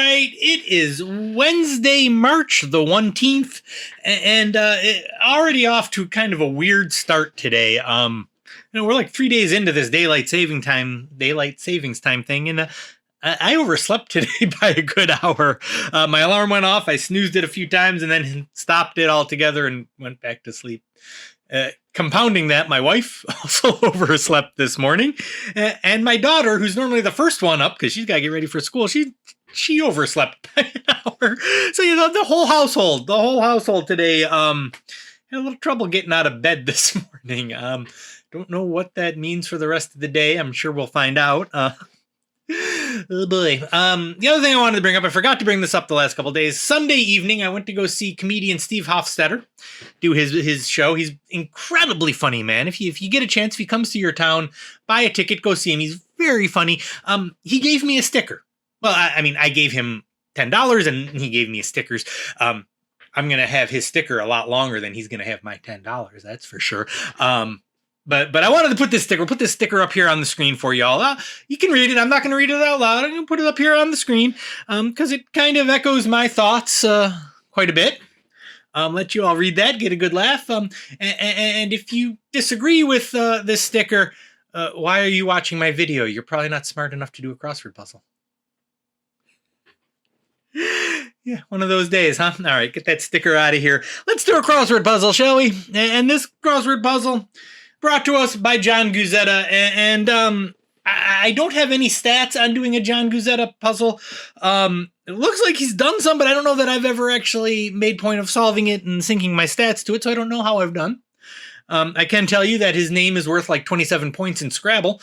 right, it is Wednesday, March the 19th, and already off to kind of a weird start today. We're like 3 days into this daylight savings time thing, and I overslept today by a good hour. My alarm went off, I snoozed it a few times, and then stopped it altogether and went back to sleep. Compounding that, my wife also overslept this morning, and my daughter, who's normally the first one up because she's got to get ready for school, she overslept by an hour. So the whole household today had a little trouble getting out of bed this morning. Don't know what that means for the rest of the day. I'm sure we'll find out. Oh boy. The other thing I wanted to bring up, I forgot to bring this up the last couple of days. Sunday evening, I went to go see comedian Steve Hofstetter do his show. He's incredibly funny, man. If you get a chance, if he comes to your town, buy a ticket, go see him. He's very funny. He gave me a sticker. Well, I gave him $10 and he gave me stickers. I'm going to have his sticker a lot longer than he's going to have my $10. That's for sure. But I wanted to put this sticker up here on the screen for y'all. You can read it. I'm not going to read it out loud. I'm going to put it up here on the screen because it kind of echoes my thoughts quite a bit. Let you all read that, get a good laugh. And if you disagree with this sticker, why are you watching my video? You're probably not smart enough to do a crossword puzzle. Yeah, one of those days, huh? All right, get that sticker out of here. Let's do a crossword puzzle, shall we? And this crossword puzzle brought to us by John Guzzetta, and I don't have any stats on doing a John Guzzetta puzzle. It looks like he's done some, but I don't know that I've ever actually made point of solving it and syncing my stats to it, so I don't know how I've done. I can tell you that his name is worth like 27 points in Scrabble,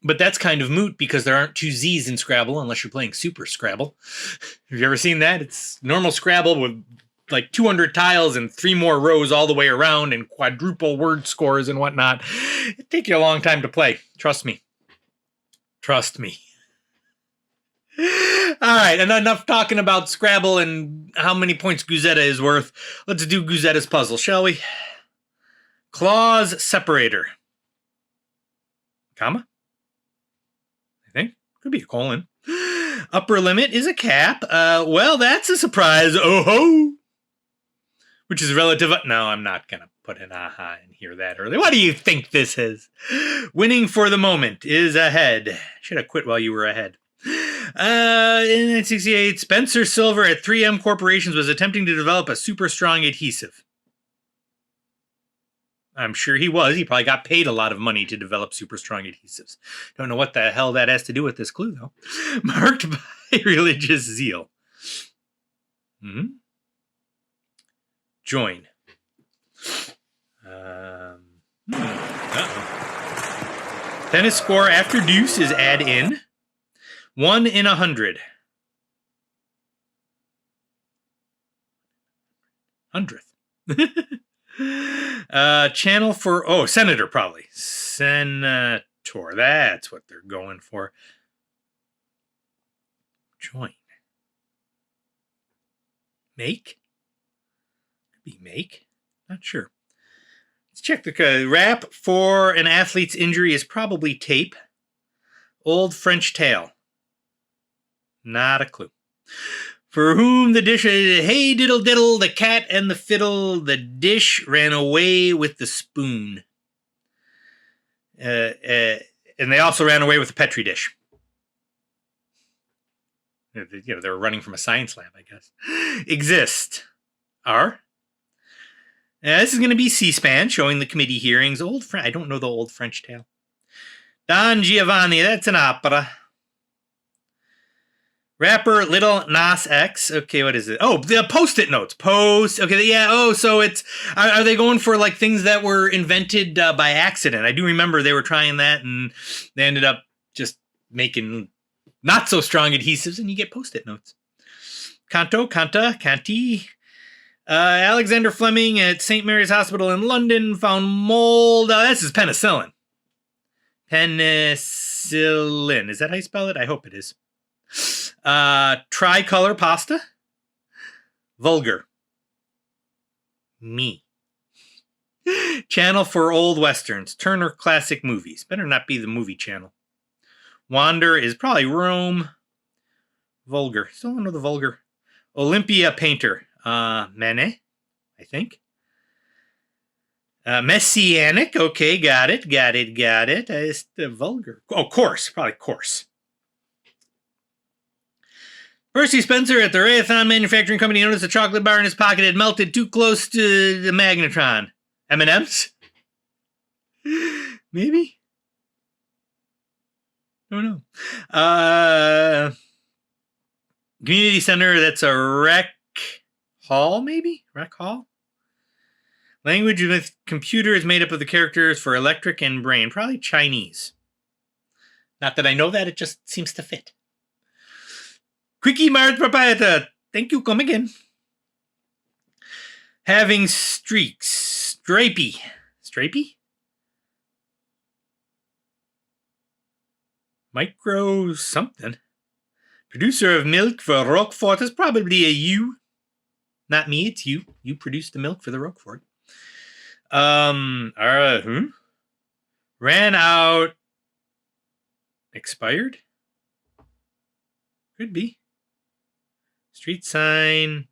but that's kind of moot because there aren't two Z's in Scrabble unless you're playing Super Scrabble. Have you ever seen that? It's normal Scrabble with like 200 tiles and 3 more rows all the way around and quadruple word scores and whatnot. It'd take you a long time to play. Trust me. All right, and enough talking about Scrabble and how many points Guzzetta is worth. Let's do Guzzetta's puzzle, shall we? Clause separator. Comma? I think. Could be a colon. Upper limit is a cap. Well, that's a surprise. Oh ho! Which is relative. No, I'm not going to put an aha in here that early. What do you think this is? Winning for the moment is ahead. Should have quit while you were ahead. In 1968, Spencer Silver at 3M Corporations was attempting to develop a super strong adhesive. I'm sure he was. He probably got paid a lot of money to develop super strong adhesives. Don't know what the hell that has to do with this clue, though. Marked by religious zeal. Join. Tennis score after deuce is add in. 1 in 100. 100th. Channel for senator probably. Senator. That's what they're going for. Join. Make. Make? Not sure. Let's check the wrap for an athlete's injury is probably tape. Old French tale. Not a clue. For whom the dish is, hey diddle diddle, the cat and the fiddle, the dish ran away with the spoon. And they also ran away with the Petri dish. They were running from a science lab, I guess. Exist. Are. This is going to be C-SPAN, showing the committee hearings. I don't know the old French tale. Don Giovanni, that's an opera. Rapper Little Nas X. Okay, what is it? Oh, the Post-it notes. Okay, yeah. So it's... Are they going for like things that were invented by accident? I do remember they were trying that and they ended up just making not so strong adhesives and you get Post-it notes. Canto, Canta, Canti... Alexander Fleming at St. Mary's Hospital in London found mold. This is penicillin. Penicillin. Is that how you spell it? I hope it is. Tricolor pasta. Vulgar. Me. Channel for old westerns. Turner Classic Movies. Better not be the movie channel. Wander is probably Rome. Vulgar. Still don't know the vulgar. Olympia painter. Manet, I think. Messianic. Okay, got it. It's the vulgar. Oh, coarse. Probably coarse. Percy Spencer at the Raytheon Manufacturing Company noticed a chocolate bar in his pocket had melted too close to the magnetron. M&M's? Maybe? Don't know. Community center, that's a rec hall, maybe? Rec hall? Language with computer is made up of the characters for electric and brain. Probably Chinese. Not that I know that, it just seems to fit. Quickie Mart proprietor. Thank you, come again. Having streaks. Stripey. Stripey? Micro something. Producer of milk for Roquefort is probably a you. Not me, it's you. You produce the milk for the Roquefort. Ran out. Expired? Could be. Street sign.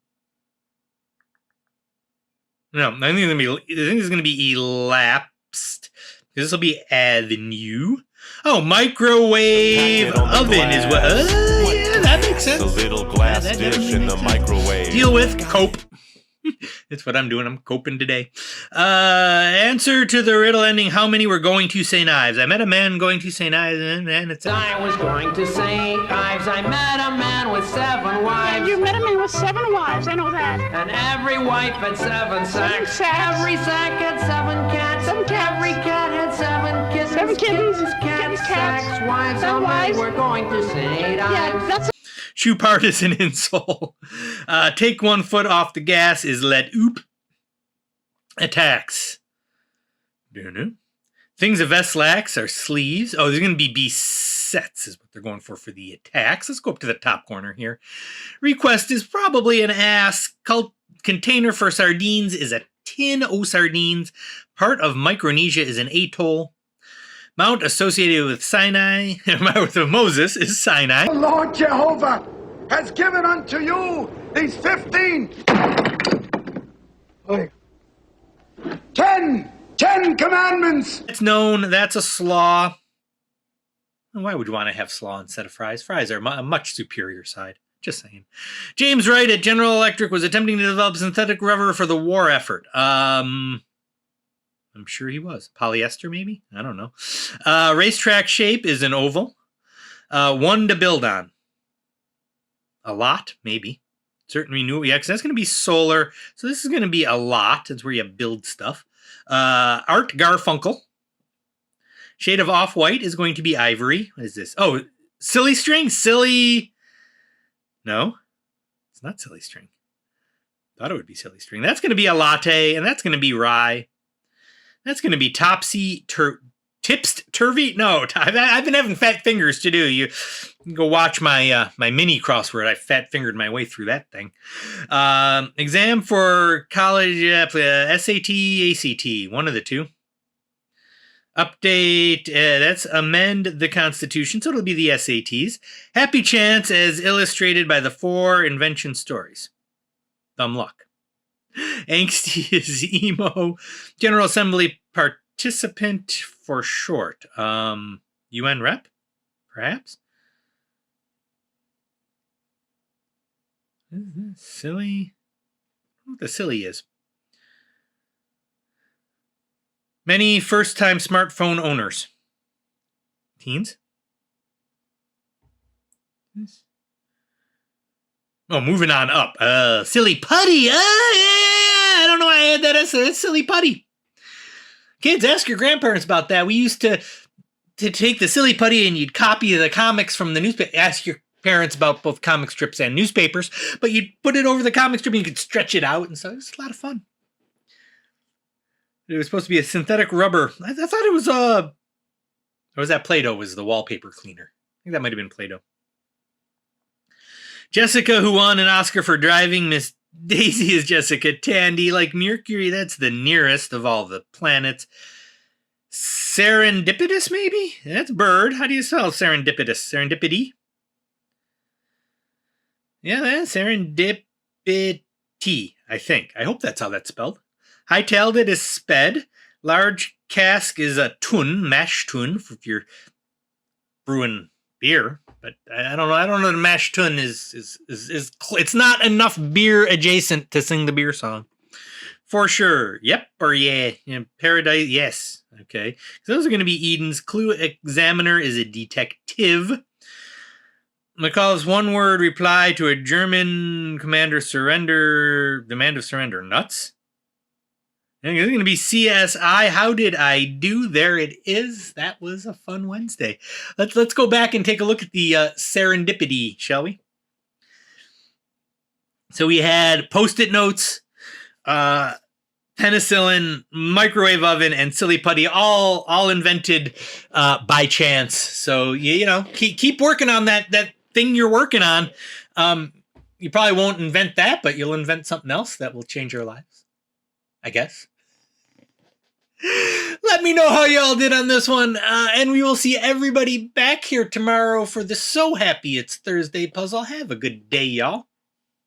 No, I think it's gonna be elapsed. This will be avenue. Oh, microwave oven is what. Yeah, that makes sense. A little glass dish in the microwave. Deal with cope. That's what I'm doing. I'm coping today. Answer to the riddle ending. How many were going to say knives? I met a man going to say knives, and it's. I was going to say knives. I met a man with 7 wives. You met a man with 7 wives. I know that. And every wife had 7 sacks. 7 sacks. Every sack had 7 cats. 7 cats. Every cat had 7 kittens. 7 kittens. Cats, Cats. sacks, wives. Some How many wives. were going to say knives? Yeah, that's Shoe part is an insole. Take 1 foot off the gas is let oop. Attacks. Things a vest lacks are sleeves. Oh, there's going to be besets is what they're going for the attacks. Let's go up to the top corner here. Request is probably an ass. Container for sardines is a tin o' sardines. Part of Micronesia is an atoll. Mount associated with Sinai, with Moses is Sinai. The Lord Jehovah has given unto you these 15, 10 commandments. It's known, that's a slaw. Why would you want to have slaw instead of fries? Fries are a much superior side. Just saying. James Wright at General Electric was attempting to develop synthetic rubber for the war effort. I'm sure he was. Polyester, maybe? I don't know. Racetrack shape is an oval. 1 to build on. A lot, maybe. Certain renewable. Yeah, because that's going to be solar. So this is going to be a lot. That's where you build stuff. Art Garfunkel. Shade of off-white is going to be ivory. What is this? Oh, silly string? Silly. No, it's not silly string. Thought it would be silly string. That's going to be a latte, and that's going to be rye. That's going to be tipsed turvy. No, I've been having fat fingers to do. You can go watch my my mini crossword. I fat fingered my way through that thing. Exam for college, SAT, ACT, one of the two. Update, that's amend the Constitution, so it'll be the SATs. Happy chance as illustrated by the 4 invention stories. Thumb luck. Angsty is emo. General Assembly participant for short. UN rep, perhaps? Silly? I don't know what the silly is. Many first-time smartphone owners. Teens? Oh, moving on up. Silly putty. I don't know why I had that as a silly putty. Kids, ask your grandparents about that. We used to take the silly putty and you'd copy the comics from the newspaper. Ask your parents about both comic strips and newspapers, but you'd put it over the comic strip and you could stretch it out, and so it was a lot of fun. It was supposed to be a synthetic rubber. I thought it was or was that Play-Doh was the wallpaper cleaner? I think that might have been Play-Doh. Jessica, who won an Oscar for driving Miss Daisy, is Jessica Tandy. Like Mercury, that's the nearest of all the planets. Serendipitous, maybe? That's bird. How do you spell serendipitous? Serendipity? Yeah, serendipity, I think. I hope that's how that's spelled. Hightailed it is sped. Large cask is a tun, mash tun, if you're brewing beer. But I don't know. I don't know. The mash tun is it's not enough beer adjacent to sing the beer song. For sure. Yep or yeah. Paradise. Yes. Okay. So those are going to be Eden's. Clue examiner is a detective. McCall's one-word reply to a German demand of surrender. Nuts. I think it's going to be CSI. How did I do? There it is. That was a fun Wednesday. Let's go back and take a look at the serendipity, shall we? So we had Post-it notes, penicillin, microwave oven, and silly putty, all invented by chance. So keep working on that thing you're working on. You probably won't invent that, but you'll invent something else that will change your lives, I guess. Let me know how y'all did on this one, and we will see everybody back here tomorrow for the So Happy It's Thursday puzzle. Have a good day, y'all.